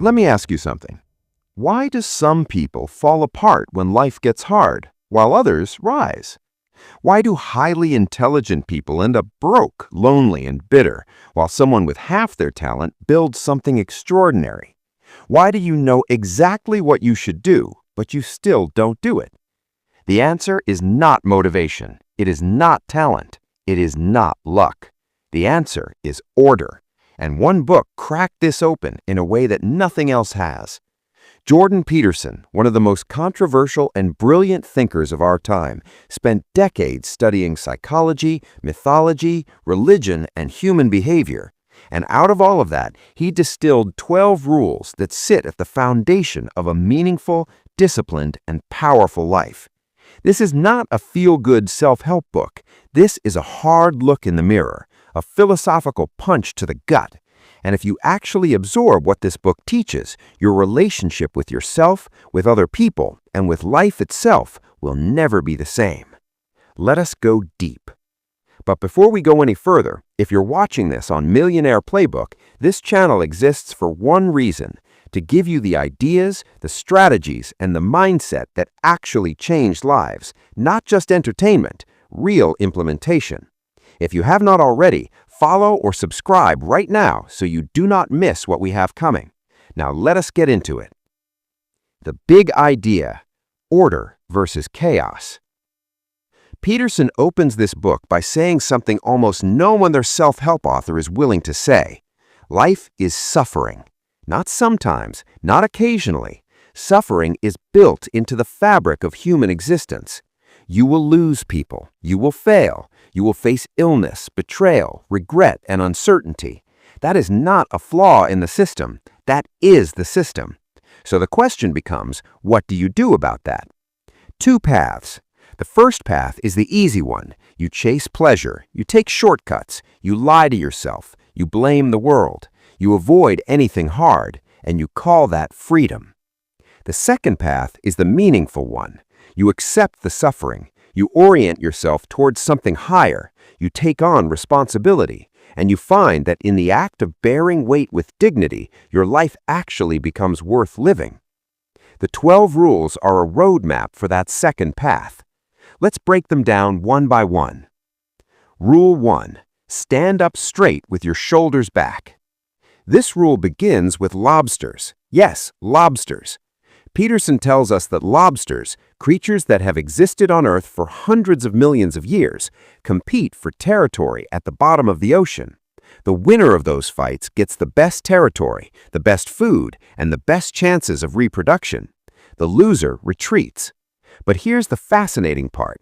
Let me ask you something. Why do some people fall apart when life gets hard, while others rise? Why do highly intelligent people end up broke, lonely, and bitter, while someone with half their talent builds something extraordinary? Why do you know exactly what you should do, but you still don't do it? The answer is not motivation. It is not talent. It is not luck. The answer is order. And one book cracked this open in a way that nothing else has. Jordan Peterson, one of the most controversial and brilliant thinkers of our time, spent decades studying psychology, mythology, religion, and human behavior. And out of all of that, he distilled 12 rules that sit at the foundation of a meaningful, disciplined, and powerful life. This is not a feel-good self-help book. This is a hard look in the mirror, a philosophical punch to the gut. And if you actually absorb what this book teaches, your relationship with yourself, with other people, and with life itself will never be the same. Let us go deep. But before we go any further, if you're watching this on Millionaire Playbook, this channel exists for one reason: to give you the ideas, the strategies, and the mindset that actually change lives, not just entertainment, real implementation. If you have not already, follow or subscribe right now so you do not miss what we have coming. Now let us get into it. The big idea: order versus chaos. Peterson opens this book by saying something almost no other self-help author is willing to say. Life is suffering. Not sometimes, not occasionally. Suffering is built into the fabric of human existence. You will lose people. You will fail. You will face illness, betrayal, regret, and uncertainty. That is not a flaw in the system. That is the system. So the question becomes, what do you do about that? Two paths. The first path is the easy one. You chase pleasure. You take shortcuts. You lie to yourself. You blame the world. You avoid anything hard, and you call that freedom. The second path is the meaningful one. You accept the suffering. You orient yourself towards something higher. You take on responsibility. And you find that in the act of bearing weight with dignity, your life actually becomes worth living. The 12 rules are a roadmap for that second path. Let's break them down one by one. Rule 1. Stand up straight with your shoulders back. This rule begins with lobsters. Yes, lobsters. Peterson tells us that lobsters, creatures that have existed on Earth for hundreds of millions of years, compete for territory at the bottom of the ocean. The winner of those fights gets the best territory, the best food, and the best chances of reproduction. The loser retreats. But here's the fascinating part.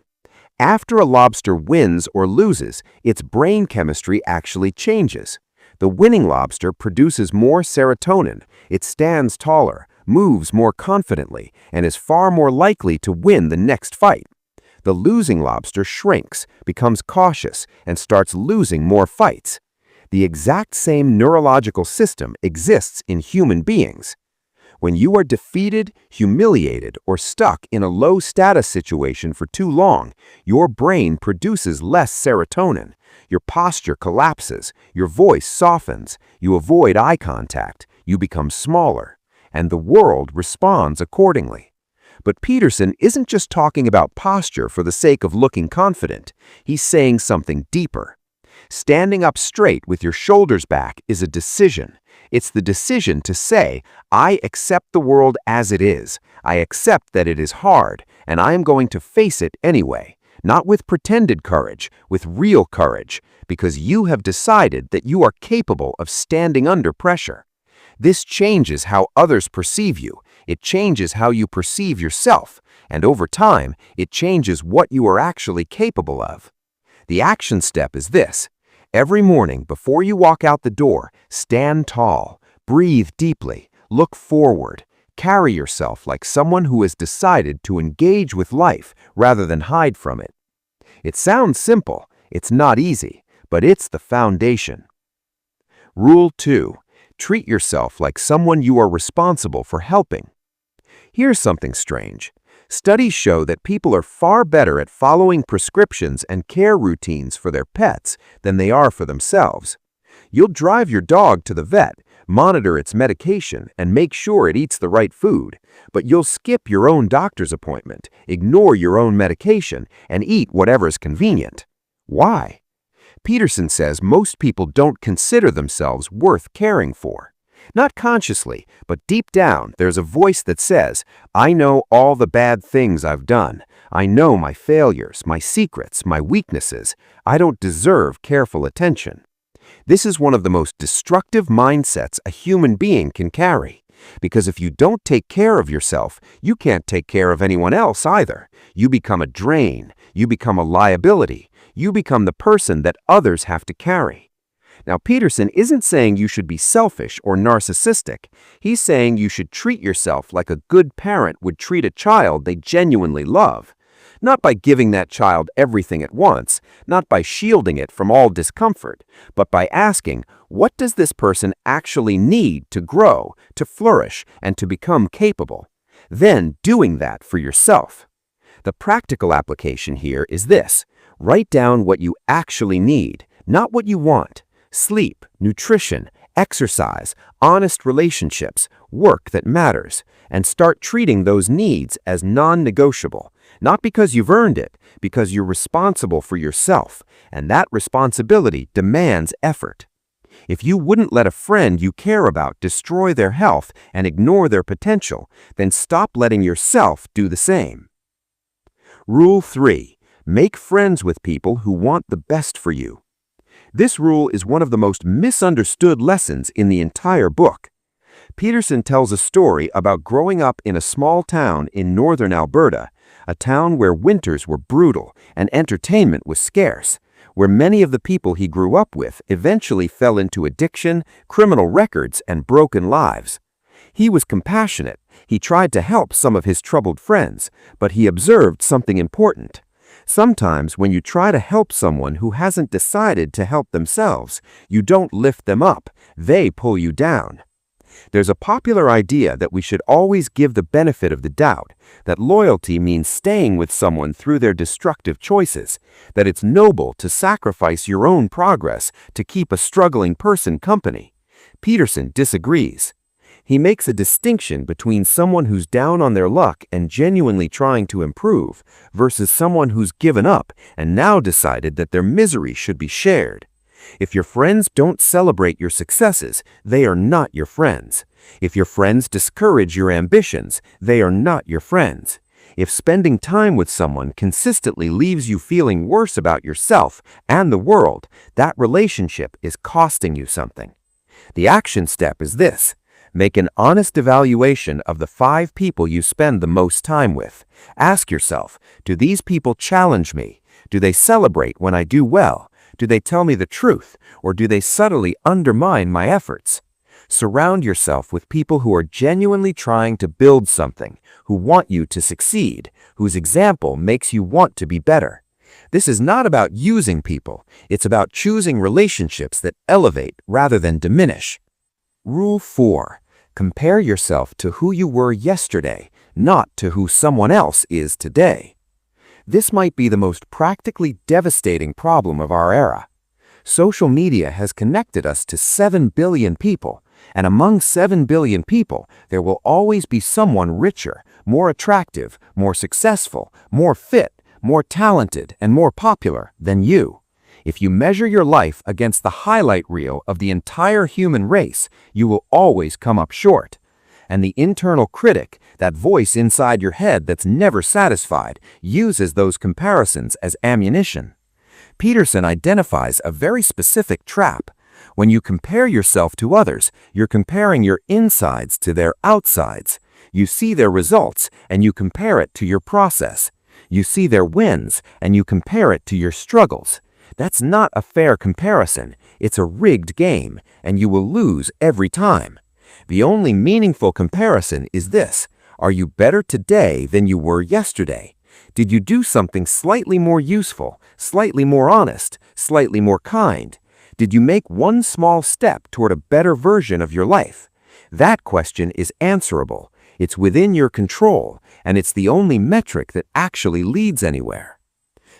After a lobster wins or loses, its brain chemistry actually changes. The winning lobster produces more serotonin, it stands taller, moves more confidently, and is far more likely to win the next fight. The losing lobster shrinks, becomes cautious, and starts losing more fights. The exact same neurological system exists in human beings. When you are defeated, humiliated, or stuck in a low-status situation for too long, your brain produces less serotonin. Your posture collapses, your voice softens, you avoid eye contact, you become smaller, and the world responds accordingly. But Peterson isn't just talking about posture for the sake of looking confident. He's saying something deeper. Standing up straight with your shoulders back is a decision. It's the decision to say, I accept the world as it is. I accept that it is hard, and I am going to face it anyway. Not with pretended courage, with real courage, because you have decided that you are capable of standing under pressure. This changes how others perceive you. It changes how you perceive yourself, and over time, it changes what you are actually capable of. The action step is this. Every morning before you walk out the door, stand tall, breathe deeply, look forward, carry yourself like someone who has decided to engage with life rather than hide from it. It sounds simple, it's not easy, but it's the foundation. Rule 2. Treat yourself like someone you are responsible for helping. Here's something strange. Studies show that people are far better at following prescriptions and care routines for their pets than they are for themselves. You'll drive your dog to the vet, monitor its medication, and make sure it eats the right food, but you'll skip your own doctor's appointment, ignore your own medication, and eat whatever's convenient. Why? Peterson says most people don't consider themselves worth caring for. Not consciously, but deep down, there's a voice that says, I know all the bad things I've done. I know my failures, my secrets, my weaknesses. I don't deserve careful attention. This is one of the most destructive mindsets a human being can carry. Because if you don't take care of yourself, you can't take care of anyone else either. You become a drain. You become a liability. You become the person that others have to carry. Now, Peterson isn't saying you should be selfish or narcissistic. He's saying you should treat yourself like a good parent would treat a child they genuinely love. Not by giving that child everything at once, not by shielding it from all discomfort, but by asking, what does this person actually need to grow, to flourish, and to become capable? Then doing that for yourself. The practical application here is this. Write down what you actually need, not what you want. Sleep, nutrition, exercise, honest relationships, work that matters, and start treating those needs as non-negotiable. Not because you've earned it, because you're responsible for yourself, and that responsibility demands effort. If you wouldn't let a friend you care about destroy their health and ignore their potential, then stop letting yourself do the same. Rule 3. Make friends with people who want the best for you. This rule is one of the most misunderstood lessons in the entire book. Peterson tells a story about growing up in a small town in northern Alberta, a town where winters were brutal and entertainment was scarce, where many of the people he grew up with eventually fell into addiction, criminal records, and broken lives. He was compassionate. He tried to help some of his troubled friends, but he observed something important. Sometimes when you try to help someone who hasn't decided to help themselves, you don't lift them up, they pull you down. There's a popular idea that we should always give the benefit of the doubt, that loyalty means staying with someone through their destructive choices, that it's noble to sacrifice your own progress to keep a struggling person company. Peterson disagrees. He makes a distinction between someone who's down on their luck and genuinely trying to improve versus someone who's given up and now decided that their misery should be shared. If your friends don't celebrate your successes, they are not your friends. If your friends discourage your ambitions, they are not your friends. If spending time with someone consistently leaves you feeling worse about yourself and the world, that relationship is costing you something. The action step is this. Make an honest evaluation of the 5 people you spend the most time with. Ask yourself, do these people challenge me? Do they celebrate when I do well? Do they tell me the truth, or do they subtly undermine my efforts? Surround yourself with people who are genuinely trying to build something, who want you to succeed, whose example makes you want to be better. This is not about using people. It's about choosing relationships that elevate rather than diminish. Rule 4. Compare yourself to who you were yesterday, not to who someone else is today. This might be the most practically devastating problem of our era. Social media has connected us to 7 billion people, and among 7 billion people, there will always be someone richer, more attractive, more successful, more fit, more talented, and more popular than you. If you measure your life against the highlight reel of the entire human race, you will always come up short. And the internal critic, that voice inside your head that's never satisfied, uses those comparisons as ammunition. Peterson identifies a very specific trap. When you compare yourself to others, you're comparing your insides to their outsides. You see their results, and you compare it to your process. You see their wins, and you compare it to your struggles. That's not a fair comparison. It's a rigged game, and you will lose every time. The only meaningful comparison is this. Are you better today than you were yesterday? Did you do something slightly more useful, slightly more honest, slightly more kind? Did you make one small step toward a better version of your life? That question is answerable. It's within your control, and it's the only metric that actually leads anywhere.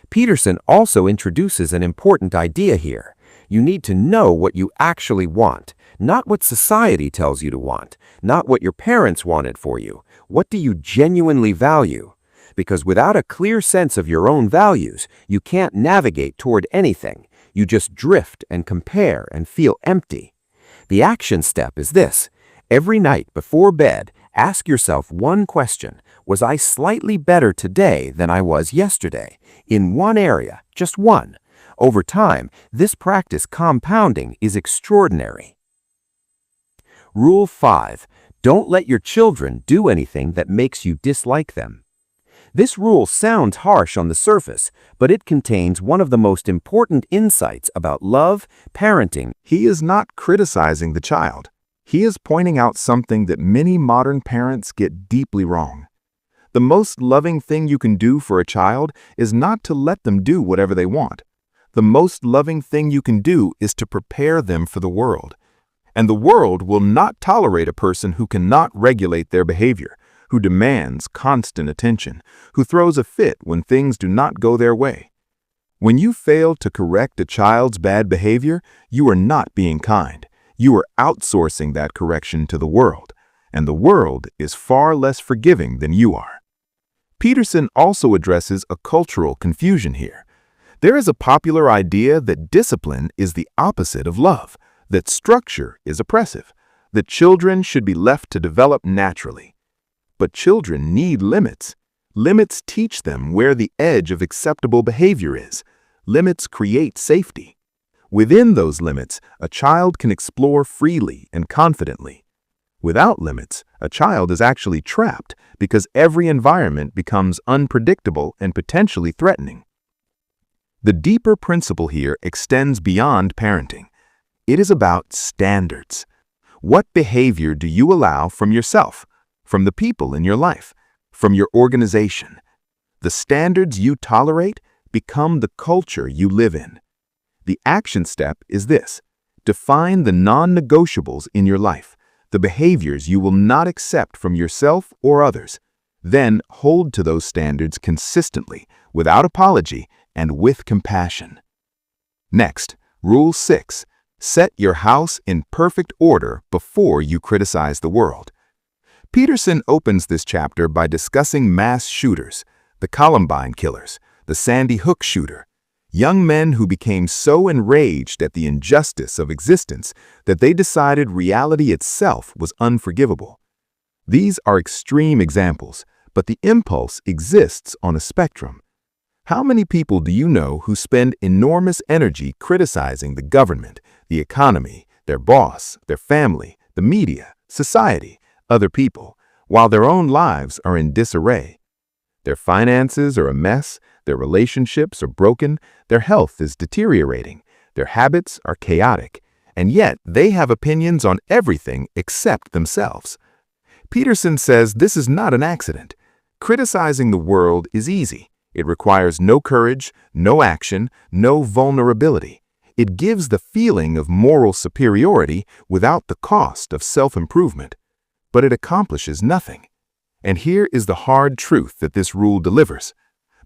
Peterson also introduces an important idea here. You need to know what you actually want, not what society tells you to want, not what your parents wanted for you. What do you genuinely value? Because without a clear sense of your own values, you can't navigate toward anything. You just drift and compare and feel empty. The action step is this. Every night before bed, ask yourself one question. Was I slightly better today than I was yesterday? In one area, just one. Over time, this practice compounding is extraordinary. Rule 5. Don't let your children do anything that makes you dislike them. This rule sounds harsh on the surface, but it contains one of the most important insights about love, parenting. He is not criticizing the child. He is pointing out something that many modern parents get deeply wrong. The most loving thing you can do for a child is not to let them do whatever they want. The most loving thing you can do is to prepare them for the world. And the world will not tolerate a person who cannot regulate their behavior, who demands constant attention, who throws a fit when things do not go their way. When you fail to correct a child's bad behavior, you are not being kind. You are outsourcing that correction to the world, and the world is far less forgiving than you are. Peterson also addresses a cultural confusion here. There is a popular idea that discipline is the opposite of love, that structure is oppressive, that children should be left to develop naturally. But children need limits. Limits teach them where the edge of acceptable behavior is. Limits create safety. Within those limits, a child can explore freely and confidently. Without limits, a child is actually trapped because every environment becomes unpredictable and potentially threatening. The deeper principle here extends beyond parenting. It is about standards. What behavior do you allow from yourself, from the people in your life, from your organization? The standards you tolerate become the culture you live in. The action step is this. Define the non-negotiables in your life, the behaviors you will not accept from yourself or others. Then hold to those standards consistently, without apology, and with compassion. Next, Rule 6. Set your house in perfect order before you criticize the world. Peterson opens this chapter by discussing mass shooters, the Columbine killers, the Sandy Hook shooter, young men who became so enraged at the injustice of existence that they decided reality itself was unforgivable. These are extreme examples, but the impulse exists on a spectrum. How many people do you know who spend enormous energy criticizing the government, the economy, their boss, their family, the media, society, other people, while their own lives are in disarray? Their finances are a mess, their relationships are broken, their health is deteriorating, their habits are chaotic, and yet they have opinions on everything except themselves. Peterson says this is not an accident. Criticizing the world is easy. It requires no courage, no action, no vulnerability. It gives the feeling of moral superiority without the cost of self-improvement. But it accomplishes nothing. And here is the hard truth that this rule delivers.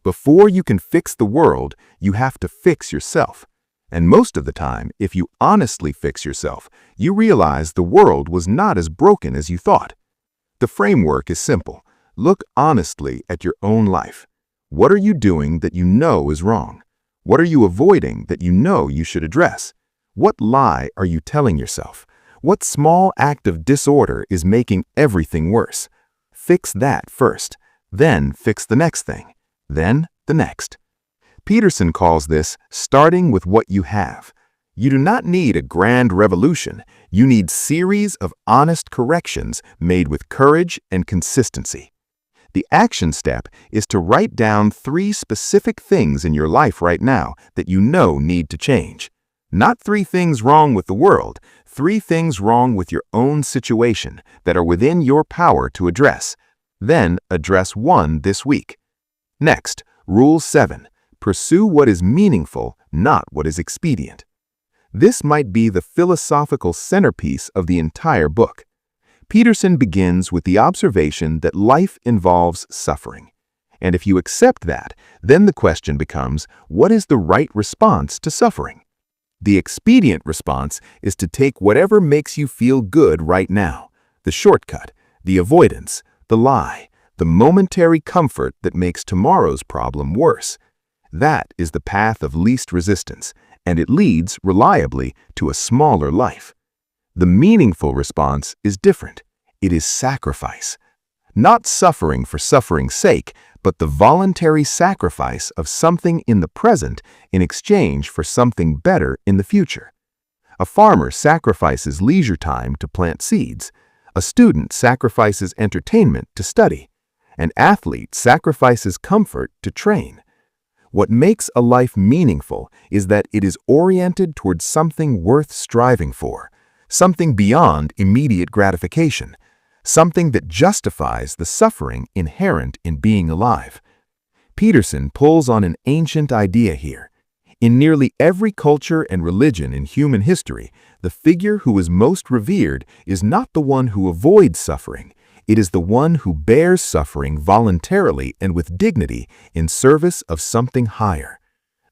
Before you can fix the world, you have to fix yourself. And most of the time, if you honestly fix yourself, you realize the world was not as broken as you thought. The framework is simple. Look honestly at your own life. What are you doing that you know is wrong? What are you avoiding that you know you should address? What lie are you telling yourself? What small act of disorder is making everything worse? Fix that first, then fix the next thing, then the next. Peterson calls this starting with what you have. You do not need a grand revolution. You need series of honest corrections made with courage and consistency. The action step is to write down 3 specific things in your life right now that you know need to change. Not 3 things wrong with the world, 3 things wrong with your own situation that are within your power to address. Then address 1 this week. Next, Rule 7. Pursue what is meaningful, not what is expedient. This might be the philosophical centerpiece of the entire book. Peterson begins with the observation that life involves suffering. And if you accept that, then the question becomes, what is the right response to suffering? The expedient response is to take whatever makes you feel good right now, the shortcut, the avoidance, the lie, the momentary comfort that makes tomorrow's problem worse. That is the path of least resistance, and it leads, reliably, to a smaller life. The meaningful response is different. It is sacrifice. Not suffering for suffering's sake, but the voluntary sacrifice of something in the present in exchange for something better in the future. A farmer sacrifices leisure time to plant seeds. A student sacrifices entertainment to study. An athlete sacrifices comfort to train. What makes a life meaningful is that it is oriented towards something worth striving for, something beyond immediate gratification, something that justifies the suffering inherent in being alive. Peterson pulls on an ancient idea here. In nearly every culture and religion in human history, the figure who is most revered is not the one who avoids suffering. It is the one who bears suffering voluntarily and with dignity in service of something higher.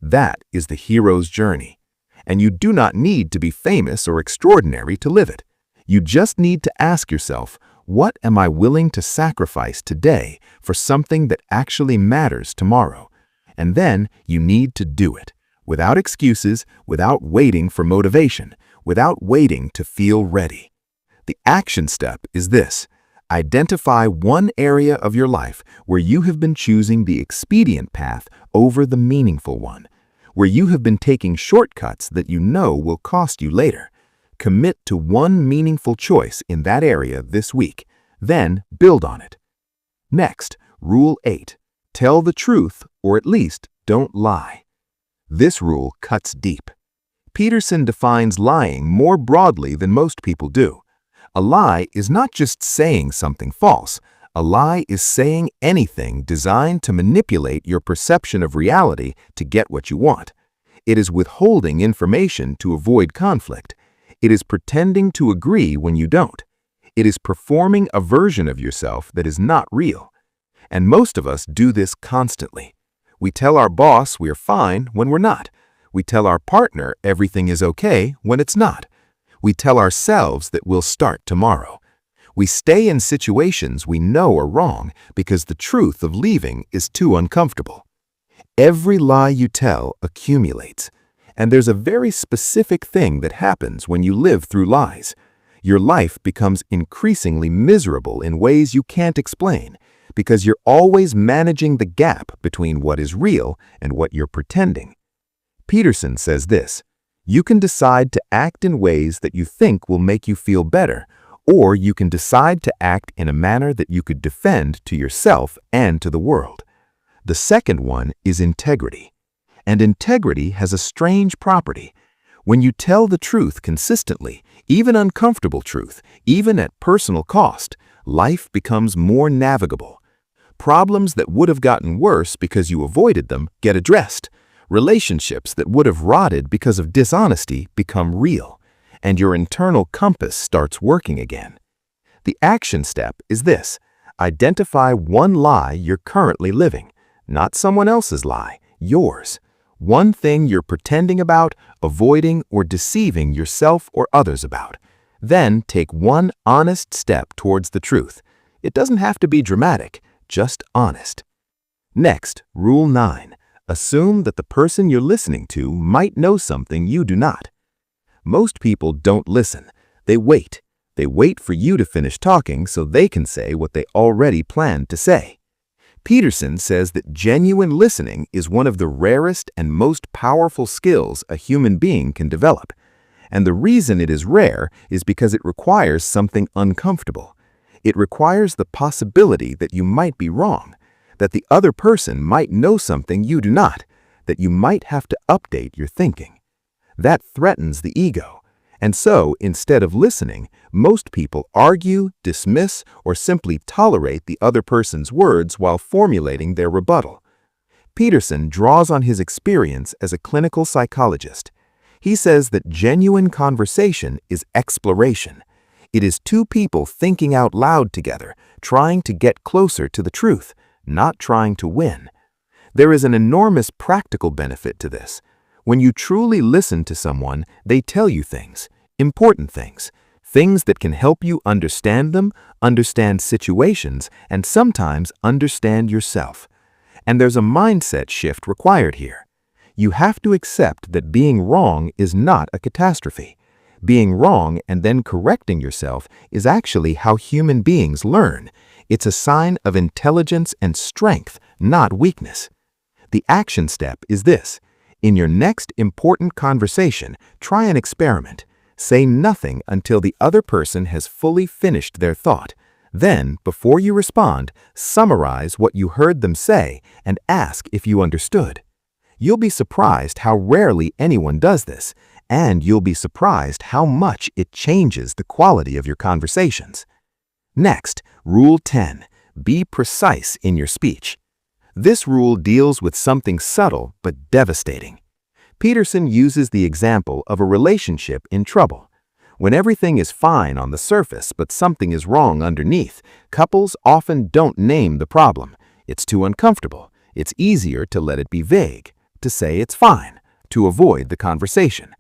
That is the hero's journey. And you do not need to be famous or extraordinary to live it. You just need to ask yourself, what am I willing to sacrifice today for something that actually matters tomorrow? And then you need to do it, without excuses, without waiting for motivation, without waiting to feel ready. The action step is this. Identify one area of your life where you have been choosing the expedient path over the meaningful one, where you have been taking shortcuts that you know will cost you later. Commit to one meaningful choice in that area this week, then build on it. Next, Rule 8. Tell the truth, or at least don't lie. This rule cuts deep. Peterson defines lying more broadly than most people do. A lie is not just saying something false. A lie is saying anything designed to manipulate your perception of reality to get what you want. It is withholding information to avoid conflict. It is pretending to agree when you don't. It is performing a version of yourself that is not real. And most of us do this constantly. We tell our boss we're fine when we're not. We tell our partner everything is okay when it's not. We tell ourselves that we'll start tomorrow. We stay in situations we know are wrong because the truth of leaving is too uncomfortable. Every lie you tell accumulates. And there's a very specific thing that happens when you live through lies. Your life becomes increasingly miserable in ways you can't explain because you're always managing the gap between what is real and what you're pretending. Peterson says this, you can decide to act in ways that you think will make you feel better, or you can decide to act in a manner that you could defend to yourself and to the world. The second one is integrity. And integrity has a strange property. When you tell the truth consistently, even uncomfortable truth, even at personal cost, life becomes more navigable. Problems that would have gotten worse because you avoided them get addressed. Relationships that would have rotted because of dishonesty become real, and your internal compass starts working again. The action step is this. Identify one lie you're currently living, not someone else's lie, yours. One thing you're pretending about, avoiding, or deceiving yourself or others about. Then take one honest step towards the truth. It doesn't have to be dramatic, just honest. Next, Rule 9. Assume that the person you're listening to might know something you do not. Most people don't listen. They wait. They wait for you to finish talking so they can say what they already planned to say. Peterson says that genuine listening is one of the rarest and most powerful skills a human being can develop. And the reason it is rare is because it requires something uncomfortable. It requires the possibility that you might be wrong, that the other person might know something you do not, that you might have to update your thinking. That threatens the ego. And so, instead of listening, most people argue, dismiss, or simply tolerate the other person's words while formulating their rebuttal. Peterson draws on his experience as a clinical psychologist. He says that genuine conversation is exploration. It is two people thinking out loud together, trying to get closer to the truth, not trying to win. There is an enormous practical benefit to this. When you truly listen to someone, they tell you things, important things, things that can help you understand them, understand situations, and sometimes understand yourself. And there's a mindset shift required here. You have to accept that being wrong is not a catastrophe. Being wrong and then correcting yourself is actually how human beings learn. It's a sign of intelligence and strength, not weakness. The action step is this. In your next important conversation, try an experiment. Say nothing until the other person has fully finished their thought. Then, before you respond, summarize what you heard them say and ask if you understood. You'll be surprised how rarely anyone does this, and you'll be surprised how much it changes the quality of your conversations. Next, Rule 10. Be precise in your speech. This rule deals with something subtle but devastating. Peterson uses the example of a relationship in trouble. When everything is fine on the surface but something is wrong underneath, couples often don't name the problem. It's too uncomfortable. It's easier to let it be vague, to say it's fine, to avoid the conversation.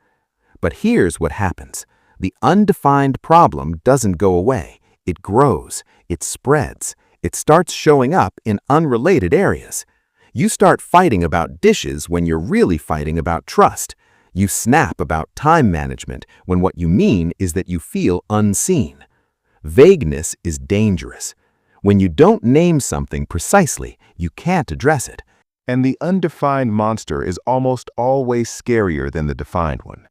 But here's what happens. The undefined problem doesn't go away. It grows. It spreads. It starts showing up in unrelated areas. You start fighting about dishes when you're really fighting about trust. You snap about time management when what you mean is that you feel unseen. Vagueness is dangerous. When you don't name something precisely, you can't address it. And the undefined monster is almost always scarier than the defined one.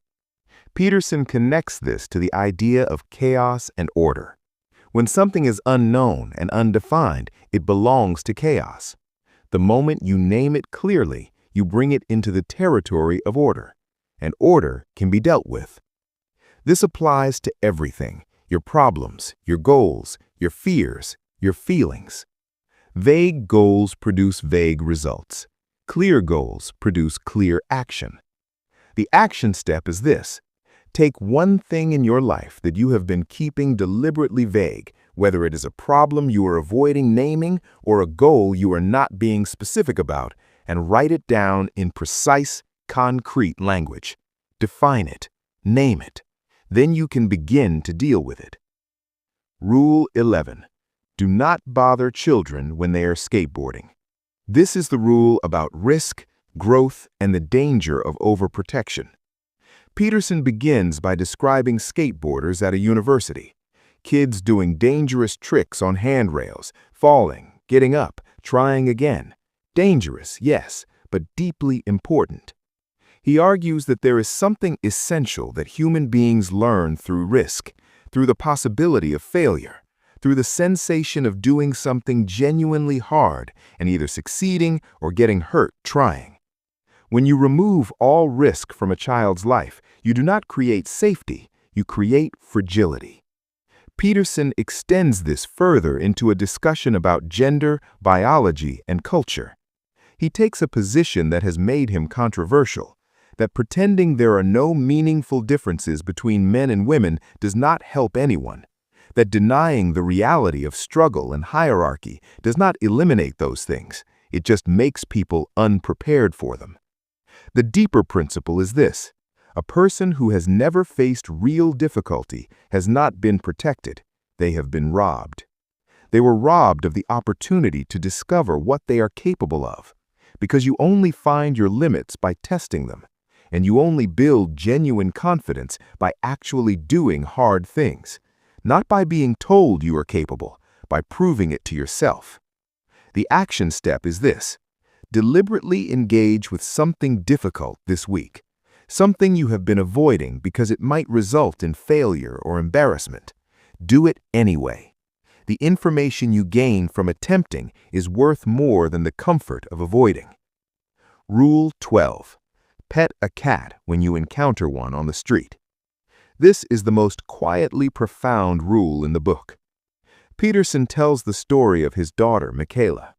Peterson connects this to the idea of chaos and order. When something is unknown and undefined, it belongs to chaos. The moment you name it clearly, you bring it into the territory of order, and order can be dealt with. This applies to everything: your problems, your goals, your fears, your feelings. Vague goals produce vague results. Clear goals produce clear action. The action step is this. Take one thing in your life that you have been keeping deliberately vague, whether it is a problem you are avoiding naming or a goal you are not being specific about, and write it down in precise, concrete language. Define it. Name it. Then you can begin to deal with it. Rule 11. Do not bother children when they are skateboarding. This is the rule about risk, growth, and the danger of overprotection. Peterson begins by describing skateboarders at a university. Kids doing dangerous tricks on handrails, falling, getting up, trying again. Dangerous, yes, but deeply important. He argues that there is something essential that human beings learn through risk, through the possibility of failure, through the sensation of doing something genuinely hard and either succeeding or getting hurt trying. When you remove all risk from a child's life, you do not create safety, you create fragility. Peterson extends this further into a discussion about gender, biology, and culture. He takes a position that has made him controversial, that pretending there are no meaningful differences between men and women does not help anyone, that denying the reality of struggle and hierarchy does not eliminate those things, it just makes people unprepared for them. The deeper principle is this: a person who has never faced real difficulty has not been protected, they have been robbed. They were robbed of the opportunity to discover what they are capable of, because you only find your limits by testing them, and you only build genuine confidence by actually doing hard things, not by being told you are capable, by proving it to yourself. The action step is this: deliberately engage with something difficult this week, something you have been avoiding because it might result in failure or embarrassment. Do it anyway. The information you gain from attempting is worth more than the comfort of avoiding. Rule 12. Pet a cat when you encounter one on the street. This is the most quietly profound rule in the book. Peterson tells the story of his daughter, Michaela.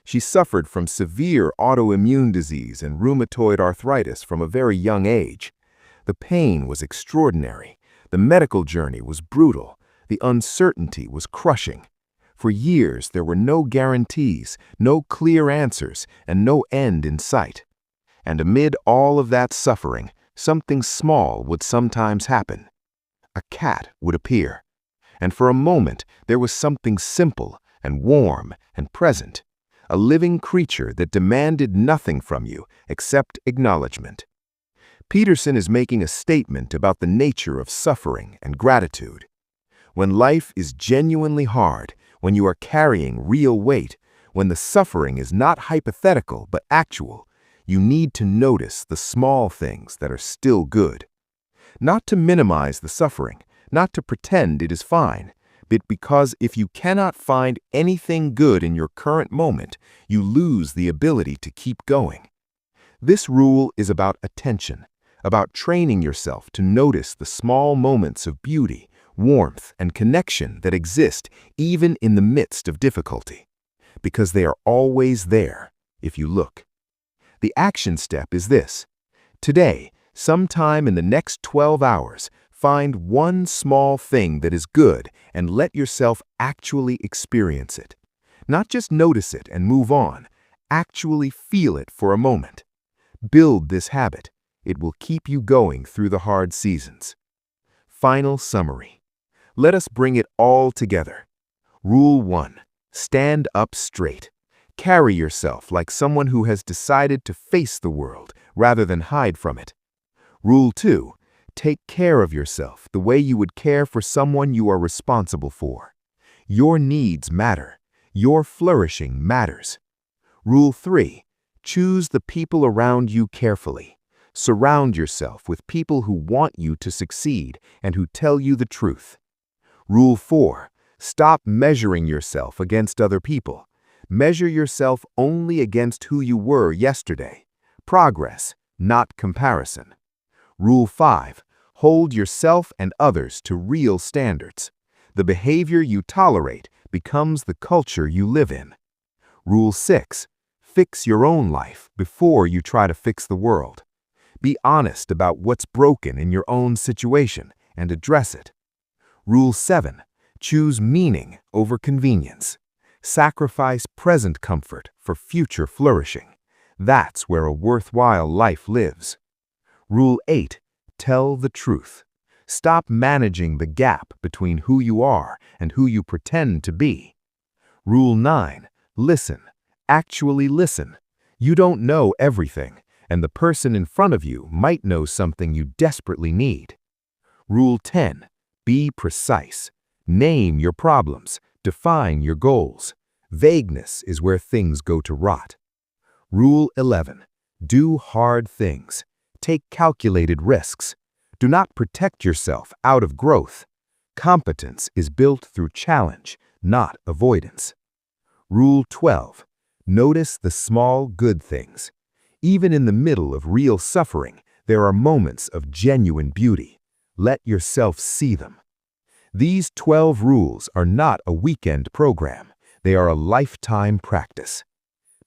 She suffered from severe autoimmune disease and rheumatoid arthritis from a very young age. The pain was extraordinary. The medical journey was brutal. The uncertainty was crushing. For years, there were no guarantees, no clear answers, and no end in sight. And amid all of that suffering, something small would sometimes happen. A cat would appear. And for a moment, there was something simple and warm and present, a living creature that demanded nothing from you except acknowledgement. Peterson is making a statement about the nature of suffering and gratitude. When life is genuinely hard, when you are carrying real weight, when the suffering is not hypothetical but actual, you need to notice the small things that are still good. Not to minimize the suffering, not to pretend it is fine, but because if you cannot find anything good in your current moment, you lose the ability to keep going. This rule is about attention, about training yourself to notice the small moments of beauty, warmth, and connection that exist even in the midst of difficulty, because they are always there if you look. The action step is this. Today, sometime in the next 12 hours, find one small thing that is good and let yourself actually experience it. Not just notice it and move on, actually feel it for a moment. Build this habit. It will keep you going through the hard seasons. Final summary. Let us bring it all together. Rule 1. Stand up straight. Carry yourself like someone who has decided to face the world rather than hide from it. Rule 2. Take care of yourself the way you would care for someone you are responsible for. Your needs matter. Your flourishing matters. Rule 3. Choose the people around you carefully. Surround yourself with people who want you to succeed and who tell you the truth. Rule 4. Stop measuring yourself against other people. Measure yourself only against who you were yesterday. Progress, not comparison. Rule 5. Hold yourself and others to real standards. The behavior you tolerate becomes the culture you live in. Rule 6. Fix your own life before you try to fix the world. Be honest about what's broken in your own situation and address it. Rule 7. Choose meaning over convenience. Sacrifice present comfort for future flourishing. That's where a worthwhile life lives. Rule 8. Tell the truth. Stop managing the gap between who you are and who you pretend to be. Rule 9. Listen. Actually listen. You don't know everything, and the person in front of you might know something you desperately need. Rule 10. Be precise. Name your problems. Define your goals. Vagueness is where things go to rot. Rule 11. Do hard things. Take calculated risks. Do not protect yourself out of growth. Competence is built through challenge, not avoidance. Rule 12. Notice the small good things. Even in the middle of real suffering, there are moments of genuine beauty. Let yourself see them. These 12 rules are not a weekend program. They are a lifetime practice.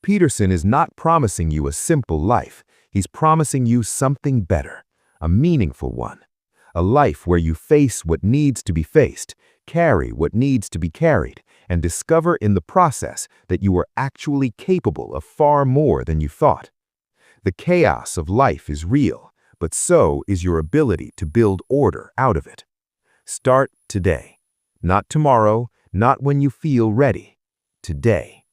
Peterson is not promising you a simple life. He's promising you something better, a meaningful one. A life where you face what needs to be faced, carry what needs to be carried, and discover in the process that you are actually capable of far more than you thought. The chaos of life is real, but so is your ability to build order out of it. Start today. Not tomorrow, not when you feel ready. Today.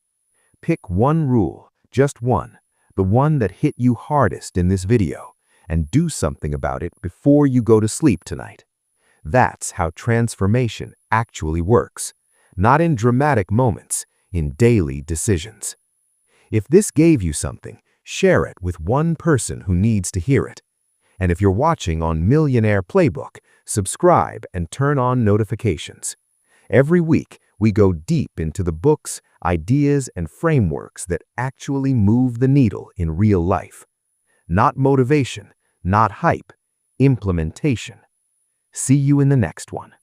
Pick one rule, just one, the one that hit you hardest in this video, and do something about it before you go to sleep tonight. That's how transformation actually works, not in dramatic moments, in daily decisions. If this gave you something, share it with one person who needs to hear it. And if you're watching on Millionaire Playbook, subscribe and turn on notifications. Every week, we go deep into the books, ideas, and frameworks that actually move the needle in real life. Not motivation, not hype, implementation. See you in the next one.